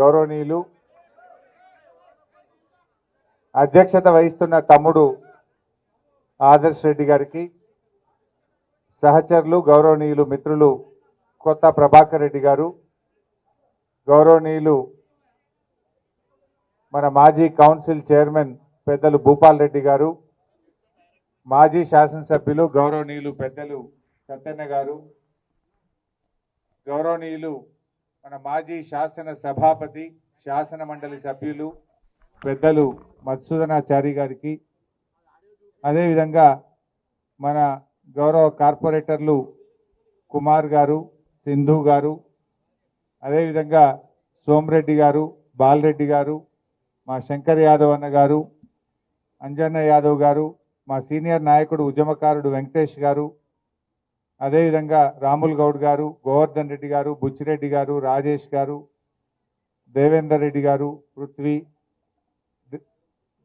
గౌరవనీయులు అధ్యక్షత వహిస్తున్న తమ్ముడు ఆదర్శ్ రెడ్డి గారికి, సహచరులు గౌరవనీయులు మిత్రులు కొత్త ప్రభాకర్ రెడ్డి గారు, గౌరవనీయులు మన మాజీ కౌన్సిల్ చైర్మన్ పెద్దలు భూపాల్ రెడ్డి గారు, మాజీ శాసనసభ్యులు గౌరవనీయులు పెద్దలు సత్యన్న గారు, గౌరవనీయులు మన మాజీ శాసన సభాపతి శాసన మండలి సభ్యులు పెద్దలు మధుసూదనాచారి గారికి, అదేవిధంగా మన గౌరవ కార్పొరేటర్లు కుమార్ గారు, సింధు గారు, అదేవిధంగా సోమరెడ్డి గారు, బాలరెడ్డి గారు, మా శంకర్ యాదవ్ అన్న గారు, అంజన్న యాదవ్ గారు, మా సీనియర్ నాయకుడు ఉద్యమకారుడు వెంకటేష్ గారు, అదేవిధంగా రాముల్ గౌడ్ గారు, గోవర్ధన్ రెడ్డి గారు, బుచ్చిరెడ్డి గారు, రాజేష్ గారు, దేవేందర్ రెడ్డి గారు, పృథ్వీ,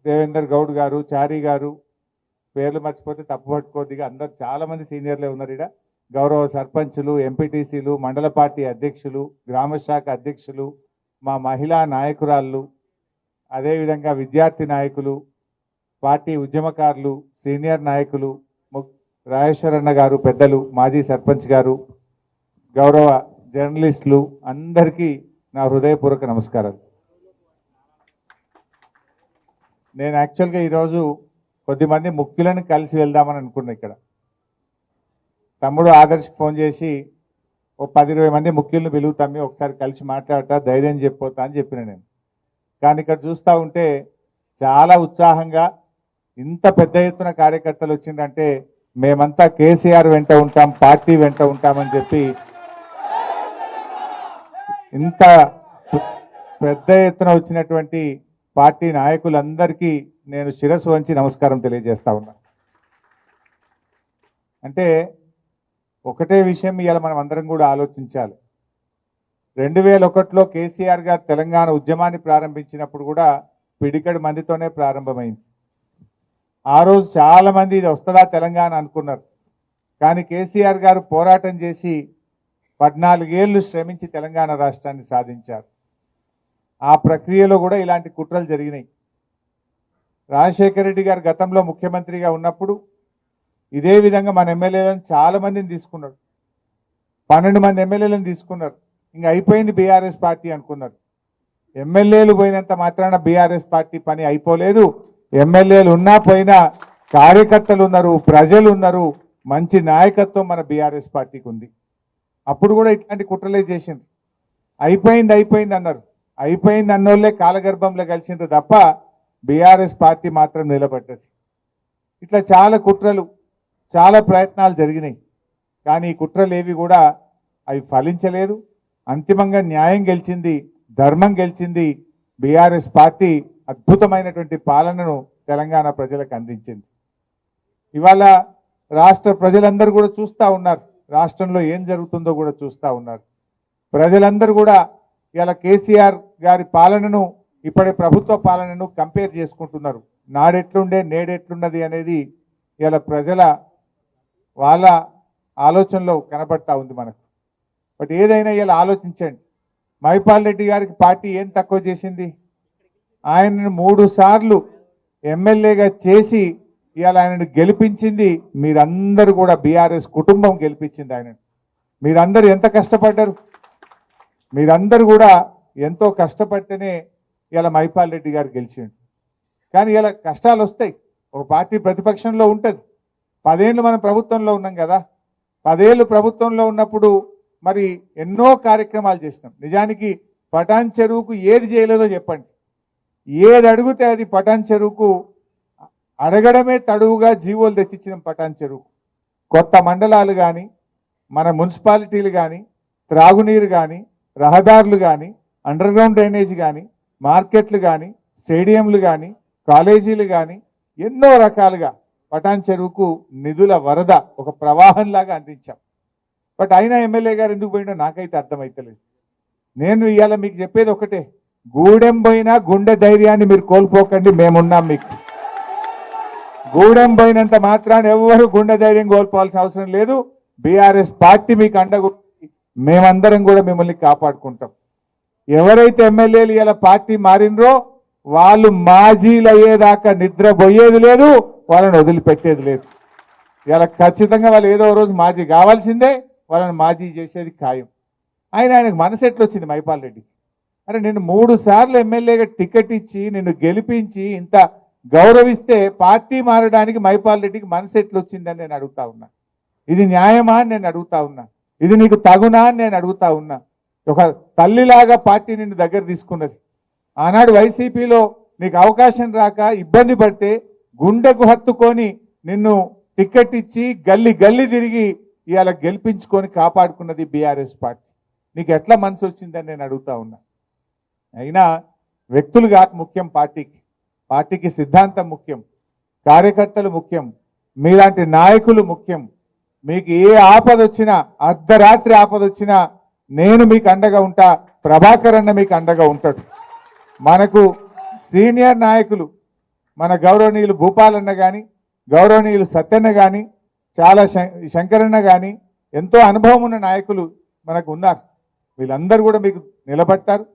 దేవేందర్ గౌడ్ గారు, చారి గారు, పేర్లు మర్చిపోతే తప్పు పట్టుకోద్దిగా, అందరు చాలామంది సీనియర్లే ఉన్నారు ఇక్కడ. గౌరవ సర్పంచులు, ఎంపీటీసీలు, మండల పార్టీ అధ్యక్షులు, గ్రామశాఖ అధ్యక్షులు, మా మహిళా నాయకురాళ్ళు, అదేవిధంగా విద్యార్థి నాయకులు, పార్టీ ఉద్యమకారులు, సీనియర్ నాయకులు, రాజేశ్వరన్న గారు, పెద్దలు, మాజీ సర్పంచ్ గారు, గౌరవ జర్నలిస్టులు అందరికీ నా హృదయపూర్వక నమస్కారాలు. నేను యాక్చువల్గా ఈరోజు కొద్దిమంది ముఖ్యులను కలిసి వెళ్దామని అనుకున్నా. ఇక్కడ తమ్ముడు ఆదర్శకి ఫోన్ చేసి ఓ 10-20 మంది ముఖ్యులను పిలుగుతామి, ఒకసారి కలిసి మాట్లాడతా, ధైర్యం చెప్పొతా అని చెప్పిన నేను. కానీ ఇక్కడ చూస్తూ ఉంటే చాలా ఉత్సాహంగా ఇంత పెద్ద ఎత్తున కార్యకర్తలు వచ్చిందంటే మేమంతా కేసీఆర్ వెంట ఉంటాం, పార్టీ వెంట ఉంటామని చెప్పి ఇంత పెద్ద ఎత్తున వచ్చినటువంటి పార్టీ నాయకులందరికీ నేను శిరస్సు వంచి నమస్కారం తెలియజేస్తా ఉన్నా. అంటే ఒకటే విషయం ఇవాళ మనం అందరం కూడా ఆలోచించాలి. 2001లో కేసీఆర్ గారు తెలంగాణ ఉద్యమాన్ని ప్రారంభించినప్పుడు కూడా పిడికడి మందితోనే ప్రారంభమైంది. ఆ రోజు చాలామంది ఇది వస్తుందా తెలంగాణ అనుకున్నారు. కానీ కేసీఆర్ గారు పోరాటం చేసి 14 ఏళ్ళు శ్రమించి తెలంగాణ రాష్ట్రాన్ని సాధించారు. ఆ ప్రక్రియలో కూడా ఇలాంటి కుట్రలు జరిగినాయి. రాజశేఖర రెడ్డి గారు గతంలో ముఖ్యమంత్రిగా ఉన్నప్పుడు ఇదే విధంగా మన ఎమ్మెల్యేలను చాలామందిని తీసుకున్నాడు. 12 మంది ఎమ్మెల్యేలను తీసుకున్నారు. ఇంకా అయిపోయింది బీఆర్ఎస్ పార్టీ అనుకున్నారు. ఎమ్మెల్యేలు పోయినంత మాత్రాన బీఆర్ఎస్ పార్టీ పని అయిపోలేదు. ఎమ్మెల్యేలు ఉన్నా పోయినా కార్యకర్తలు ఉన్నారు, ప్రజలు ఉన్నారు, మంచి నాయకత్వం మన బీఆర్ఎస్ పార్టీకి ఉంది. అప్పుడు కూడా ఇట్లాంటి కుట్రలే చేసింది. అయిపోయింది అన్నారు. అయిపోయింది అన్నోళ్ళే కాలగర్భంలో కలిసిండ్రు తప్ప బీఆర్ఎస్ పార్టీ మాత్రం నిలబడ్డది. ఇట్లా చాలా కుట్రలు, చాలా ప్రయత్నాలు జరిగినాయి. కానీ ఈ కుట్రలు ఏవి కూడా అవి ఫలించలేదు. అంతిమంగా న్యాయం గెలిచింది, ధర్మం గెలిచింది. బీఆర్ఎస్ పార్టీ అద్భుతమైనటువంటి పాలనను తెలంగాణ ప్రజలకు అందించింది. ఇవాళ రాష్ట్ర ప్రజలందరూ కూడా చూస్తూ ఉన్నారు, రాష్ట్రంలో ఏం జరుగుతుందో కూడా చూస్తూ ఉన్నారు. ప్రజలందరూ కూడా ఇవాళ కేసీఆర్ గారి పాలనను ఇప్పటి ప్రభుత్వ పాలనను కంపేర్ చేసుకుంటున్నారు. నాడెట్లుండే నేడెట్లున్నది అనేది ఇవాళ ప్రజల వాళ్ళ ఆలోచనలో కనబడతా ఉంది మనకు. బట్ ఏదైనా ఇలా ఆలోచించండి. మైపాల్ రెడ్డి గారికి పార్టీ ఏం తక్కువ చేసింది? ఆయనను 3 సార్లు ఎమ్మెల్యేగా చేసి ఇవాళ ఆయనను గెలిపించింది మీరందరూ కూడా. బీఆర్ఎస్ కుటుంబం గెలిపించింది ఆయనను. మీరందరూ ఎంత కష్టపడ్డారు? మీరందరూ కూడా ఎంతో కష్టపడితేనే ఇలా మైపాల్ రెడ్డి గారు గెలిచిండు. కానీ ఇలా కష్టాలు వస్తాయి. ఒక పార్టీ ప్రతిపక్షంలో ఉంటుంది. 10 ఏళ్ళు మనం ప్రభుత్వంలో ఉన్నాం కదా. 10 ఏళ్ళు ప్రభుత్వంలో ఉన్నప్పుడు మరి ఎన్నో కార్యక్రమాలు చేసినాం. నిజానికి పటాన్ చెరువుకు ఏది చేయలేదో చెప్పండి. ఏది అడిగితే అది పటాన్ చెరువుకు అడగడమే తడువుగా జీవోలు తెచ్చిచ్చినాం. పటాన్ చెరువుకు కొత్త మండలాలు కానీ, మన మున్సిపాలిటీలు కానీ, త్రాగునీరు కానీ, రహదారులు కానీ, అండర్ గ్రౌండ్ డ్రైనేజ్ కానీ, మార్కెట్లు కానీ, స్టేడియంలు కానీ, కాలేజీలు కానీ ఎన్నో రకాలుగా పటాన్ చెరువుకు నిధుల వరద ఒక ప్రవాహంలాగా అందించాం. బట్ అయినా ఎమ్మెల్యే గారు ఎందుకు పోయినా నాకైతే అర్థమైతలేదు. నేను ఇవాళ మీకు చెప్పేది ఒకటే, గూడెం పోయినా గుండె ధైర్యాన్ని మీరు కోల్పోకండి, మేమున్నాం మీకు. గూడెం పోయినంత మాత్రాన్ని ఎవరు గుండె ధైర్యం కోల్పోవాల్సిన అవసరం లేదు. బీఆర్ఎస్ పార్టీ మీకు అండగా మేమందరం కూడా మిమ్మల్ని కాపాడుకుంటాం. ఎవరైతే ఎమ్మెల్యేలు ఇలా పార్టీ మారినరో వాళ్ళు మాజీలు అయ్యేదాకా నిద్రపోయేది లేదు, వాళ్ళని వదిలిపెట్టేది లేదు. ఇలా ఖచ్చితంగా వాళ్ళు ఏదో రోజు మాజీ కావాల్సిందే, వాళ్ళని మాజీ చేసేది ఖాయం. ఆయనకు మనసు ఎట్లొచ్చింది మైపాల్ రెడ్డి? అరే నేను 3 సార్లు ఎమ్మెల్యేగా టికెట్ ఇచ్చి నిన్ను గెలిపించి ఇంత గౌరవిస్తే పార్టీ మారడానికి మైపాల్ రెడ్డికి మనసు ఎట్లొచ్చిందని నేను అడుగుతా ఉన్నా. ఇది న్యాయమా అని నేను అడుగుతా ఉన్నా. ఇది నీకు తగునా అని నేను అడుగుతా ఉన్నా. ఒక తల్లిలాగా పార్టీ నిన్ను దగ్గర తీసుకున్నది. ఆనాడు వైసీపీలో నీకు అవకాశం రాక ఇబ్బంది పడితే గుండెకు హత్తుకొని నిన్ను టికెట్ ఇచ్చి గల్లి గల్లి తిరిగి ఇవాళ గెలిపించుకొని కాపాడుకున్నది బీఆర్ఎస్ పార్టీ. నీకు ఎట్లా మనసు వచ్చిందని నేను అడుగుతా ఉన్నా. అయినా వ్యక్తులు కాదు ముఖ్యం, పార్టీకి సిద్ధాంతం ముఖ్యం, కార్యకర్తలు ముఖ్యం, మీలాంటి నాయకులు ముఖ్యం. మీకు ఏ ఆపద వచ్చినా, అర్ధరాత్రి ఆపద వచ్చినా నేను మీకు అండగా ఉంటా, ప్రభాకర్ అన్న మీకు అండగా ఉంటాడు. మనకు సీనియర్ నాయకులు మన గౌరవనీయులు భూపాలన్న కానీ, గౌరవనీయులు సత్యన్న కానీ, చాలా శంకరన్న కానీ ఎంతో అనుభవం ఉన్న నాయకులు మనకు ఉన్నారు. వీళ్ళందరూ కూడా మీకు నిలబడతారు.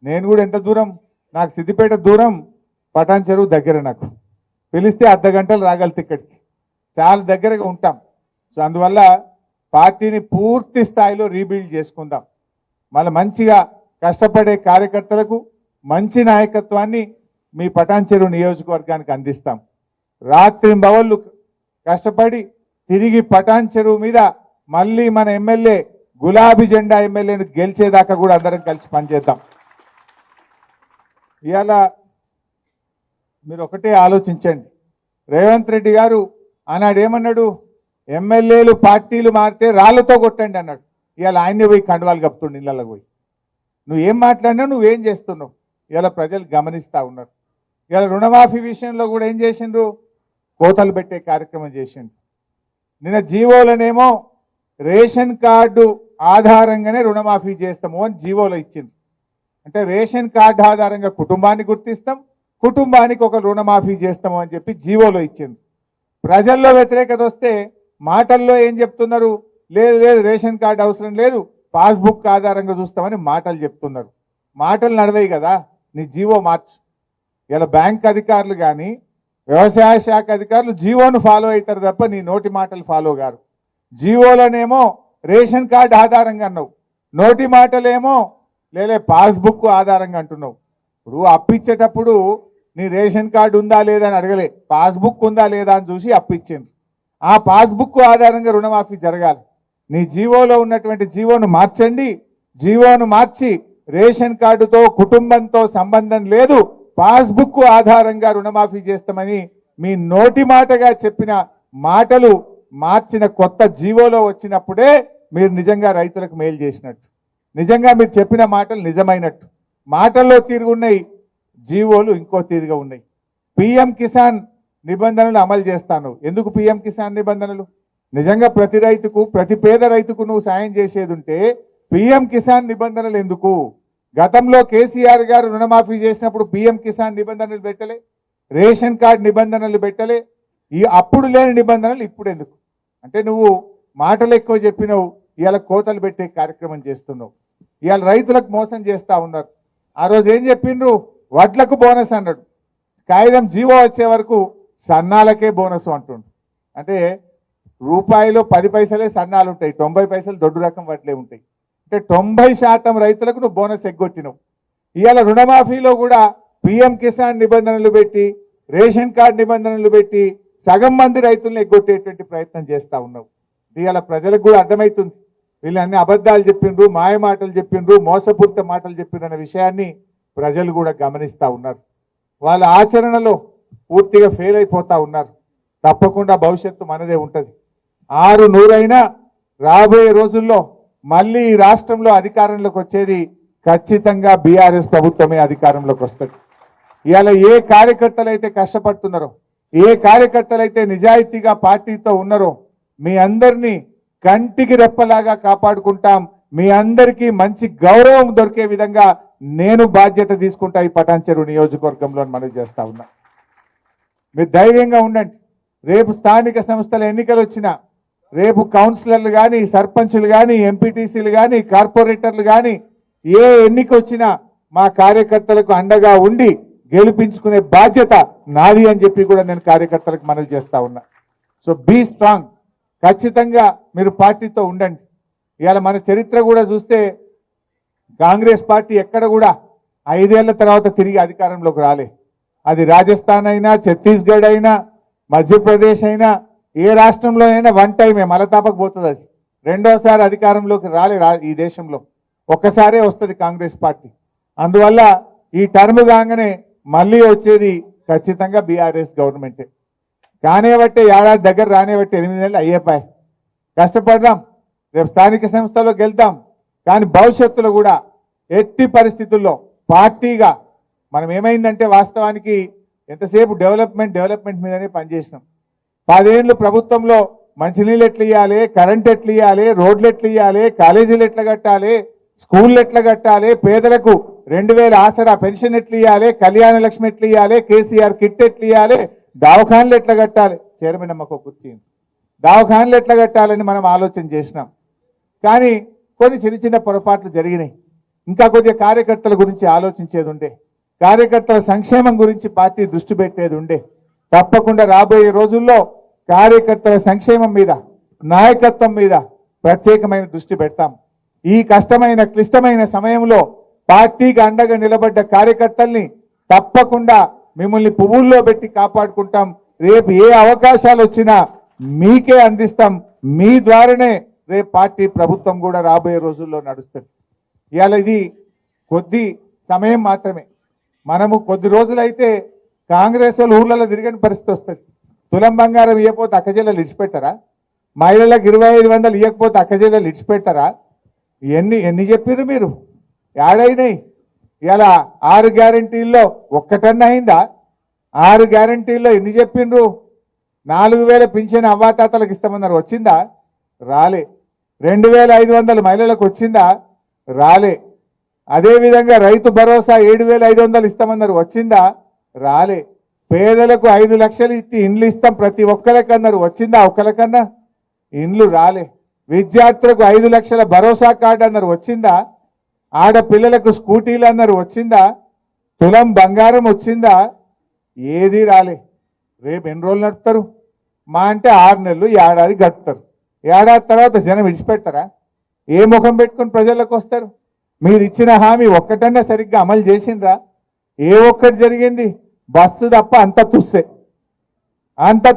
నేను కూడా ఎంత దూరం, నాకు సిద్దిపేట దూరం, పటాన్ చెరువు దగ్గర, నాకు పిలిస్తే అర్ధ గంటలు రాగలితే ఇక్కడికి, చాలా దగ్గరగా ఉంటాం. సో అందువల్ల పార్టీని పూర్తి స్థాయిలో రీబిల్డ్ చేసుకుందాం. మళ్ళీ మంచిగా కష్టపడే కార్యకర్తలకు మంచి నాయకత్వాన్ని మీ పటాన్ చెరువు నియోజకవర్గానికి అందిస్తాం. రాత్రింబవళ్ళు కష్టపడి తిరిగి పటాన్ చెరువు మీద మళ్ళీ మన ఎమ్మెల్యే గులాబీ జెండా ఎమ్మెల్యేను గెలిచేదాకా కూడా అందరం కలిసి పనిచేద్దాం. ఇవాళ మీరు ఒకటే ఆలోచించండి. రేవంత్ రెడ్డి గారు ఆనాడు ఏమన్నాడు? ఎమ్మెల్యేలు పార్టీలు మారితే రాళ్లతో కొట్టండి అన్నాడు. ఇవాళ ఆయన్ని పోయి కండువాలు కప్పుతుండు ఇళ్ళకి పోయి. నువ్వేం మాట్లాడినా, నువ్వేం చేస్తున్నావు ఇవాళ ప్రజలు గమనిస్తూ ఉన్నారు. ఇవాళ రుణమాఫీ విషయంలో కూడా ఏం చేసిండ్రు? కోతలు పెట్టే కార్యక్రమం చేసిండ్రు. నిన్న జీవోలనేమో రేషన్ కార్డు ఆధారంగానే రుణమాఫీ చేస్తాము అని జీవోలో ఇచ్చింది. అంటే రేషన్ కార్డు ఆధారంగా కుటుంబాన్ని గుర్తిస్తాం, కుటుంబానికి ఒక రుణమాఫీ చేస్తాము అని చెప్పి జీవోలో ఇచ్చింది. ప్రజల్లో వ్యతిరేకత వస్తే మాటల్లో ఏం చెప్తున్నారు? లేదు లేదు రేషన్ కార్డు అవసరం లేదు, పాస్బుక్ ఆధారంగా చూస్తామని మాటలు చెప్తున్నారు. మాటలు నడవయి కదా, నీ జీవో మార్చు. ఇలా బ్యాంక్ అధికారులు కానీ వ్యవసాయ శాఖ అధికారులు జీవోను ఫాలో అవుతారు తప్ప నీ నోటి మాటలు ఫాలో గారు. జీవోలనేమో రేషన్ కార్డు ఆధారంగా అన్నావు, నోటి మాటలేమో లేలే పాస్బుక్ ఆధారంగా అంటున్నావు. ఇప్పుడు అప్పిచ్చేటప్పుడు నీ రేషన్ కార్డు ఉందా లేదా అని అడగలే, పాస్బుక్ ఉందా లేదా అని చూసి అప్పిచ్చింది. ఆ పాస్బుక్ ఆధారంగా రుణమాఫీ జరగాలి. నీ జీవోలో ఉన్నటువంటి జీవోను మార్చండి. జీవోను మార్చి రేషన్ కార్డుతో కుటుంబంతో సంబంధం లేదు, పాస్బుక్ ఆధారంగా రుణమాఫీ చేస్తామని మీ నోటి మాటగా చెప్పిన మాటలు మార్చిన కొత్త జీవోలో వచ్చినప్పుడే మీరు నిజంగా రైతులకు మేలు చేసినట్టు, నిజంగా మీరు చెప్పిన మాటలు నిజమైనట్టు. మాటల్లో తిరుగున్నాయి, జీవోలు ఇంకో తీరుగా ఉన్నాయి. పిఎం కిసాన్ నిబంధనలు అమలు చేస్తాను. ఎందుకు పిఎం కిసాన్ నిబంధనలు? నిజంగా ప్రతి రైతుకు, ప్రతి పేద రైతుకు నువ్వు సాయం చేసేది ఉంటే పిఎం కిసాన్ నిబంధనలు ఎందుకు? గతంలో కేసీఆర్ గారు రుణమాఫీ చేసినప్పుడు పిఎం కిసాన్ నిబంధనలు పెట్టలే, రేషన్ కార్డు నిబంధనలు పెట్టలే. ఈ అప్పుడు లేని నిబంధనలు ఇప్పుడు ఎందుకు? అంటే నువ్వు మాటలు ఎక్కువ చెప్పినావు, ఇవాళ కోతలు పెట్టే కార్యక్రమం చేస్తున్నావు. ఇవాళ రైతులకు మోసం చేస్తూ ఉన్నారు. ఆ రోజు ఏం చెప్పిండ్రు? వడ్లకు బోనస్ అన్నాడు. కాగితం జీవో వచ్చే వరకు సన్నాలకే బోనస్ అంటుండు. అంటే రూపాయిలో 10 పైసలే సన్నాలు ఉంటాయి, 90 పైసలు దొడ్డు రకం వడ్లే ఉంటాయి. అంటే 90% రైతులకు నువ్వు బోనస్ ఎగ్గొట్టినావు. ఇవాళ రుణమాఫీలో కూడా పిఎం కిసాన్ నిబంధనలు పెట్టి, రేషన్ కార్డు నిబంధనలు పెట్టి సగం మంది రైతులను ఎగ్గొట్టేటువంటి ప్రయత్నం చేస్తూ ఉన్నావు. ఇవాళ ప్రజలకు కూడా అర్థమవుతుంది, వీళ్ళు అన్ని అబద్ధాలు చెప్పిండ్రు, మాయ మాటలు చెప్పిండ్రు, మోసపూరిత మాటలు చెప్పిండ్రు అనే విషయాన్ని ప్రజలు కూడా గమనిస్తూ ఉన్నారు. వాళ్ళ ఆచరణలో పూర్తిగా ఫెయిల్ అయిపోతూ ఉన్నారు. తప్పకుండా భవిష్యత్తు మనదే ఉంటుంది. 600 రాబోయే రోజుల్లో మళ్ళీ ఈ రాష్ట్రంలో అధికారంలోకి వచ్చేది ఖచ్చితంగా బీఆర్ఎస్ ప్రభుత్వమే అధికారంలోకి వస్తుంది. ఇవాళ ఏ కార్యకర్తలు అయితే కష్టపడుతున్నారో, ఏ కార్యకర్తలు అయితే నిజాయితీగా పార్టీతో ఉన్నారో మీ అందరినీ కంటికి రెప్పలాగా కాపాడుకుంటాం. మీ అందరికీ మంచి గౌరవం దొరికే విధంగా నేను బాధ్యత తీసుకుంటా ఈ పటాన్ చెరువు నియోజకవర్గంలో మనవి చేస్తా ఉన్నా. మీరు ధైర్యంగా ఉండండి. రేపు స్థానిక సంస్థల ఎన్నికలు వచ్చినా, రేపు కౌన్సిలర్లు కానీ, సర్పంచులు కానీ, ఎంపీటీసీలు కానీ, కార్పొరేటర్లు కానీ ఏ ఎన్నిక వచ్చినా మా కార్యకర్తలకు అండగా ఉండి గెలిపించుకునే బాధ్యత నాది అని చెప్పి కూడా నేను కార్యకర్తలకు మనవి చేస్తా ఉన్నా. సో బీ స్ట్రాంగ్, ఖచ్చితంగా మీరు పార్టీతో ఉండండి. ఇవాళ మన చరిత్ర కూడా చూస్తే కాంగ్రెస్ పార్టీ ఎక్కడ కూడా 5 ఏళ్ల తర్వాత తిరిగి అధికారంలోకి రాలే. అది రాజస్థాన్ అయినా, ఛత్తీస్గఢ్ అయినా, మధ్యప్రదేశ్ అయినా, ఏ రాష్ట్రంలో అయినా వన్ టైమే మలతాపకు పోతుంది. అది రెండోసారి అధికారంలోకి రాలే ఈ దేశంలో, ఒక్కసారే వస్తుంది కాంగ్రెస్ పార్టీ. అందువల్ల ఈ టర్మ్ కాగానే మళ్ళీ వచ్చేది ఖచ్చితంగా బీఆర్ఎస్ గవర్నమెంటే. కానివ్వట్టే ఏడాది దగ్గర రానివ్వట్టే 8 నెలలు అయ్యేపాయి. కష్టపడదాం, రేపు స్థానిక సంస్థలో గెలుద్దాం. కానీ భవిష్యత్తులో కూడా ఎట్టి పరిస్థితుల్లో పార్టీగా మనం ఏమైందంటే వాస్తవానికి ఎంతసేపు డెవలప్మెంట్ మీదనే పనిచేసినాం. 10 ఏళ్ళు ప్రభుత్వంలో మంచినీళ్ళు ఎట్లా ఇవ్వాలి, కరెంట్ ఎట్లా ఇవ్వాలి, రోడ్లు ఎట్లా ఇవ్వాలి, కాలేజీలు ఎట్లా కట్టాలి, స్కూళ్ళు ఎట్లా కట్టాలి, పేదలకు 2000 ఆసరా పెన్షన్ ఎట్లా ఇవ్వాలి, కళ్యాణ లక్ష్మి ఎట్లా ఇవ్వాలి, కేసీఆర్ కిట్ ఎట్లా ఇవ్వాలి, దవాఖాన్లు ఎట్లా కట్టాలి, చైర్మన్ అమ్మకు కుర్చీ, దవాఖాన్లు ఎట్లా కట్టాలని మనం ఆలోచన చేసినాం. కానీ కొన్ని చిన్న పొరపాట్లు జరిగినాయి. ఇంకా కొద్దిగా కార్యకర్తల గురించి ఆలోచించేది ఉండే, కార్యకర్తల సంక్షేమం గురించి పార్టీ దృష్టి పెట్టేది ఉండే. తప్పకుండా రాబోయే రోజుల్లో కార్యకర్తల సంక్షేమం మీద, నాయకత్వం మీద ప్రత్యేకమైన దృష్టి పెడతాం. ఈ కష్టమైన క్లిష్టమైన సమయంలో పార్టీకి అండగా నిలబడ్డ కార్యకర్తల్ని తప్పకుండా మిమ్మల్ని పువ్వుల్లో పెట్టి కాపాడుకుంటాం. రేపు ఏ అవకాశాలు వచ్చినా మీకే అందిస్తాం. మీ ద్వారానే రేపు పార్టీ ప్రభుత్వం కూడా రాబోయే రోజుల్లో నడుస్తుంది. ఇవాళ ఇది కొద్ది సమయం మాత్రమే. మనము కొద్ది రోజులైతే కాంగ్రెస్ వాళ్ళు ఊర్లలో తిరగని పరిస్థితి వస్తుంది. తులం బంగారం ఇవ్వకపోతే అక్కజెల్లలు ఇడిచిపెట్టారా? మహిళలకు 2500 ఇవ్వకపోతే అక్కజెల్లలు ఇడిచిపెట్టారా? ఎన్ని చెప్పారు మీరు? ఏడైనాయి? ఇలా 6 గ్యారంటీల్లో ఒక్కటన్నా అయిందా? 6 గ్యారంటీల్లో ఎన్ని చెప్పిండ్రు? 4000 పింఛన్ అవ్వాతాతలకు ఇస్తామన్నారు, వచ్చిందా? రాలే. 2500 మహిళలకు వచ్చిందా? రాలే. అదేవిధంగా రైతు భరోసా 7500 ఇస్తామన్నారు, వచ్చిందా? రాలే. పేదలకు 5 లక్షలు ఇచ్చి ఇండ్లు ఇస్తాం ప్రతి ఒక్కరికన్నారు, వచ్చిందా? ఒక్కరికన్నా ఇండ్లు రాలే. విద్యార్థులకు 5 లక్షల భరోసా కార్డు అన్నారు, వచ్చిందా? ఆడపిల్లలకు స్కూటీలు అన్నారు, వచ్చిందా? తులం బంగారం వచ్చిందా? ఏది రాలే. రేపు ఎన్ని రోజులు నడుపుతారు? మా అంటే 6 నెలలు, ఏడాది గడుపుతారు. ఏడాది తర్వాత జనం విడిచిపెడతారా? ఏ ముఖం పెట్టుకుని ప్రజలకు వస్తారు? మీరు ఇచ్చిన హామీ ఒక్కటన్నా సరిగ్గా అమలు చేసిండ్రా? ఏ ఒక్కటి జరిగింది? బస్సు తప్ప అంత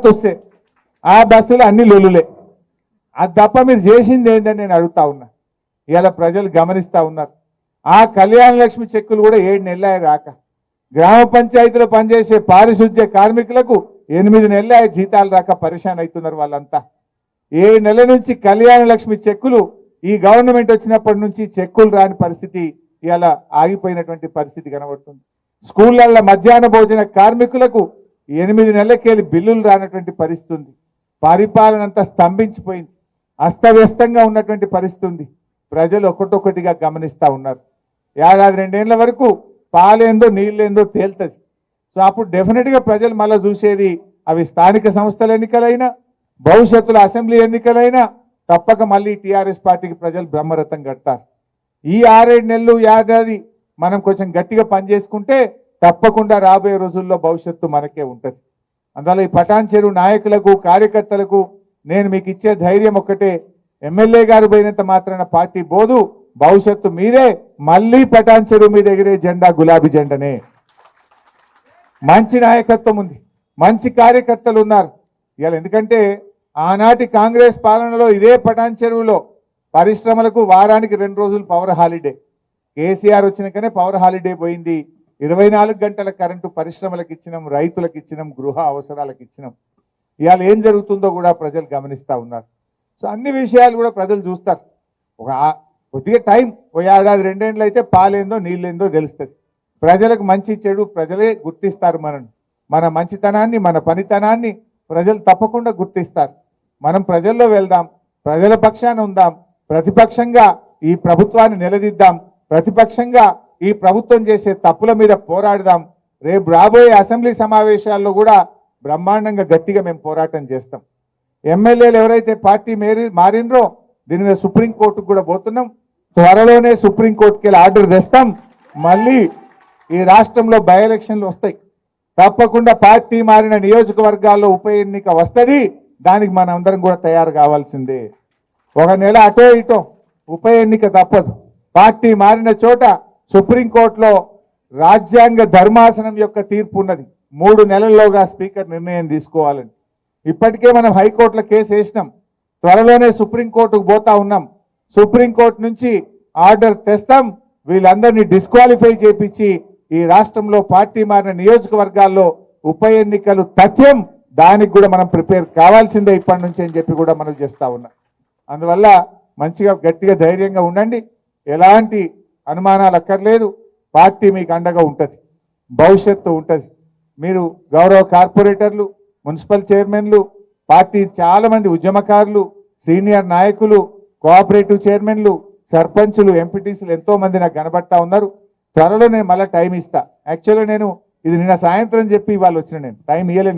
తుస్సే. ఆ బస్సులు అన్ని లొలులే. అది తప్ప మీరు చేసింది ఏంటని నేను అడుగుతా ఉన్నా. ఇలా ప్రజలు గమనిస్తూ ఉన్నారు. ఆ కళ్యాణ లక్ష్మి చెక్కులు కూడా 7 నెలలు రాక, గ్రామ పంచాయతీలో పనిచేసే పారిశుద్ధ్య కార్మికులకు 8 నెలలు జీతాలు రాక పరిశాన్ అవుతున్నారు వాళ్ళంతా. 7 నెలల నుంచి కళ్యాణ లక్ష్మి చెక్కులు, ఈ గవర్నమెంట్ వచ్చినప్పటి నుంచి చెక్కులు రాని పరిస్థితి, ఇలా ఆగిపోయినటువంటి పరిస్థితి కనబడుతుంది. స్కూళ్ళల్లో మధ్యాహ్న భోజన కార్మికులకు 8 నెలలకెళ్ళి బిల్లులు రానటువంటి పరిస్థితి ఉంది. పరిపాలన అంతా స్తంభించిపోయింది, అస్తవ్యస్తంగా ఉన్నటువంటి పరిస్థితి ఉంది. ప్రజలు ఒక్కొక్కటిగా గమనిస్తూ ఉన్నారు. ఏడాది 2 ఏళ్ల వరకు పాలేందో నీళ్ళేందో తేలుతుంది. సో అప్పుడు డెఫినెట్గా ప్రజలు మళ్ళీ చూసేది అవి స్థానిక సంస్థల ఎన్నికలైనా, భవిష్యత్తులో అసెంబ్లీ ఎన్నికలైనా తప్పక మళ్ళీ టీఆర్ఎస్ పార్టీకి ప్రజలు బ్రహ్మరథం కడతారు. ఈ 6-7 నెలలు ఏడాది మనం కొంచెం గట్టిగా పనిచేసుకుంటే తప్పకుండా రాబోయే రోజుల్లో భవిష్యత్తు మనకే ఉంటుంది. అందువల్ల ఈ పటాన్ చెరువు నాయకులకు, కార్యకర్తలకు నేను మీకు ఇచ్చే ధైర్యం ఒక్కటే, ఎమ్మెల్యే గారు పోయినంత మాత్రాన పార్టీ బోదు, భవిష్యత్తు మీదే. మళ్ళీ పటాన్ చెరువు మీద ఎగిరే జెండా గులాబీ జెండనే. మంచి నాయకత్వం ఉంది, మంచి కార్యకర్తలు ఉన్నారు ఇవాళ. ఎందుకంటే ఆనాటి కాంగ్రెస్ పాలనలో ఇదే పటాన్ చెరువులో పరిశ్రమలకు వారానికి 2 రోజులు పవర్ హాలిడే. కేసీఆర్ వచ్చినాకనే పవర్ హాలిడే పోయింది. 24 గంటల కరెంటు పరిశ్రమలకు ఇచ్చినాం, రైతులకు ఇచ్చినాం, గృహ అవసరాలకు ఇచ్చినాం. ఇవాళ ఏం జరుగుతుందో కూడా ప్రజలు గమనిస్తూ ఉన్నారు. సో అన్ని విషయాలు కూడా ప్రజలు చూస్తారు. కొద్దిగా టైం, ఓ ఏడాది 2 ఏళ్ళు అయితే పాలేందో నీళ్ళేందో తెలుస్తుంది. ప్రజలకు మంచి చెడు ప్రజలే గుర్తిస్తారు. మన మంచితనాన్ని, మన పనితనాన్ని ప్రజలు తప్పకుండా గుర్తిస్తారు. మనం ప్రజల్లో వెళ్దాం, ప్రజల పక్షాన ఉందాం, ప్రతిపక్షంగా ఈ ప్రభుత్వాన్ని నిలదీద్దాం, ప్రతిపక్షంగా ఈ ప్రభుత్వం చేసే తప్పుల మీద పోరాడదాం. రేపు రాబోయే అసెంబ్లీ సమావేశాల్లో కూడా బ్రహ్మాండంగా గట్టిగా మేము పోరాటం చేస్తాం. ఎమ్మెల్యేలు ఎవరైతే పార్టీ మారినరో దీని మీద సుప్రీంకోర్టుకు కూడా పోతున్నాం. త్వరలోనే సుప్రీంకోర్టుకి వెళ్ళి ఆర్డర్ తెస్తాం. మళ్ళీ ఈ రాష్ట్రంలో బై ఎలక్షన్లు వస్తాయి. తప్పకుండా పార్టీ మారిన నియోజకవర్గాల్లో ఉప ఎన్నిక వస్తుంది. దానికి మనం అందరం కూడా తయారు కావాల్సిందే. ఒక నెల అటో ఇటో ఉప ఎన్నిక తప్పదు. పార్టీ మారిన చోట సుప్రీంకోర్టులో రాజ్యాంగ ధర్మాసనం యొక్క తీర్పు ఉన్నది. 3 నెలల్లోగా స్పీకర్ నిర్ణయం తీసుకోవాలని. ఇప్పటికే మనం హైకోర్టులో కేసు వేసినాం. త్వరలోనే సుప్రీంకోర్టుకు పోతా ఉన్నాం. సుప్రీంకోర్టు నుంచి ఆర్డర్ తెస్తాం. వీళ్ళందరినీ డిస్క్వాలిఫై చేపించి ఈ రాష్ట్రంలో పార్టీ మారిన నియోజకవర్గాల్లో ఉప ఎన్నికలు తథ్యం. దానికి కూడా మనం ప్రిపేర్ కావాల్సిందే ఇప్పటి నుంచి అని చెప్పి కూడా మనం చేస్తా ఉన్నాం. అందువల్ల మంచిగా గట్టిగా ధైర్యంగా ఉండండి. ఎలాంటి అనుమానాలు అక్కర్లేదు. పార్టీ మీకు అండగా ఉంటుంది, భవిష్యత్తు ఉంటుంది. మీరు గౌరవ కార్పొరేటర్లు, మున్సిపల్ చైర్మన్లు, పార్టీ చాలా మంది ఉద్యమకారులు, సీనియర్ నాయకులు, కోఆపరేటివ్ చైర్మన్లు, సర్పంచులు, ఎంపీటీసీలు ఎంతో మంది నాకు కనబడతా ఉన్నారు. త్వరలో నేను మళ్ళీ టైం ఇస్తా. యాక్చువల్గా నేను ఇది నిన్న సాయంత్రం చెప్పి ఇవాళ వచ్చిన, నేను టైం ఇవ్వలే.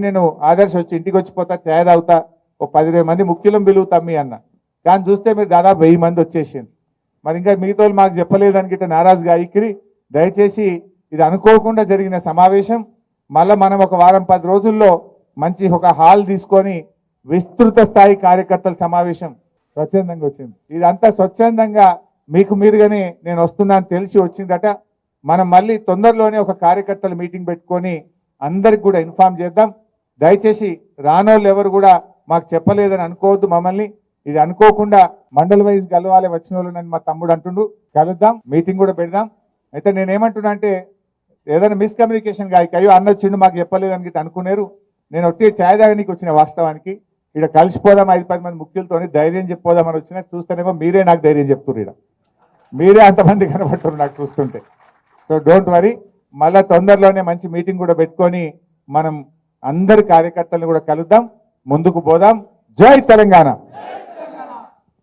నేను ఆదర్శ వచ్చి ఇంటికి వచ్చిపోతా, ఛాయ్ తాగుతా, ఓ 10-20 మంది ముఖ్యులం పిలువు తమ్మి అన్న. కానీ చూస్తే మీరు దాదాపు 1000 మంది వచ్చేసింది. మరి ఇంకా మిగతా మాకు చెప్పలేదని గిట్ట నారాజుగా ఇక్కిరి. దయచేసి ఇది అనుకోకుండా జరిగిన సమావేశం. మళ్ళీ మనం ఒక వారం 10 రోజుల్లో మంచి ఒక హాల్ తీసుకొని విస్తృత స్థాయి కార్యకర్తల సమావేశం స్వచ్ఛందంగా వచ్చింది. ఇదంతా స్వచ్ఛందంగా మీకు మీరుగానే నేను వస్తున్నాను తెలిసి వచ్చిందట. మనం మళ్ళీ తొందరలోనే ఒక కార్యకర్తల మీటింగ్ పెట్టుకొని అందరికి కూడా ఇన్ఫార్మ్ చేద్దాం. దయచేసి రానోళ్ళు ఎవరు కూడా మాకు చెప్పలేదని అనుకోవద్దు మమ్మల్ని. ఇది అనుకోకుండా మండల్ వైజ్ కలవాలి వచ్చిన వాళ్ళు నన్ను మా తమ్ముడు అంటుండు. కలుద్దాం, మీటింగ్ కూడా పెడదాం. అయితే నేనేమంటున్నా అంటే ఏదైనా మిస్కమ్యూనికేషన్ అయ్యో అన్న వచ్చిండు మాకు చెప్పలేదని గిట్ట అనుకున్నారు. నేను ఒట్టి ఛాయ్ తాగనీకి వచ్చిన. వాస్తవానికి ఇక్కడ కలిసిపోదాం 5-10 మంది ముఖ్యులతో ధైర్యం చెప్పిపోదామని వచ్చినా చూస్తేనేమో మీరే నాకు ధైర్యం చెప్తున్నారు. ఇక్కడ మీరే అంతమంది కనబడుతున్నారు నాకు చూస్తుంటే. సో డోంట్ వరీ, మళ్ళీ తొందరలోనే మంచి మీటింగ్ కూడా పెట్టుకొని మనం అందరి కార్యకర్తలను కూడా కలుద్దాం, ముందుకు పోదాం. జై తెలంగాణ.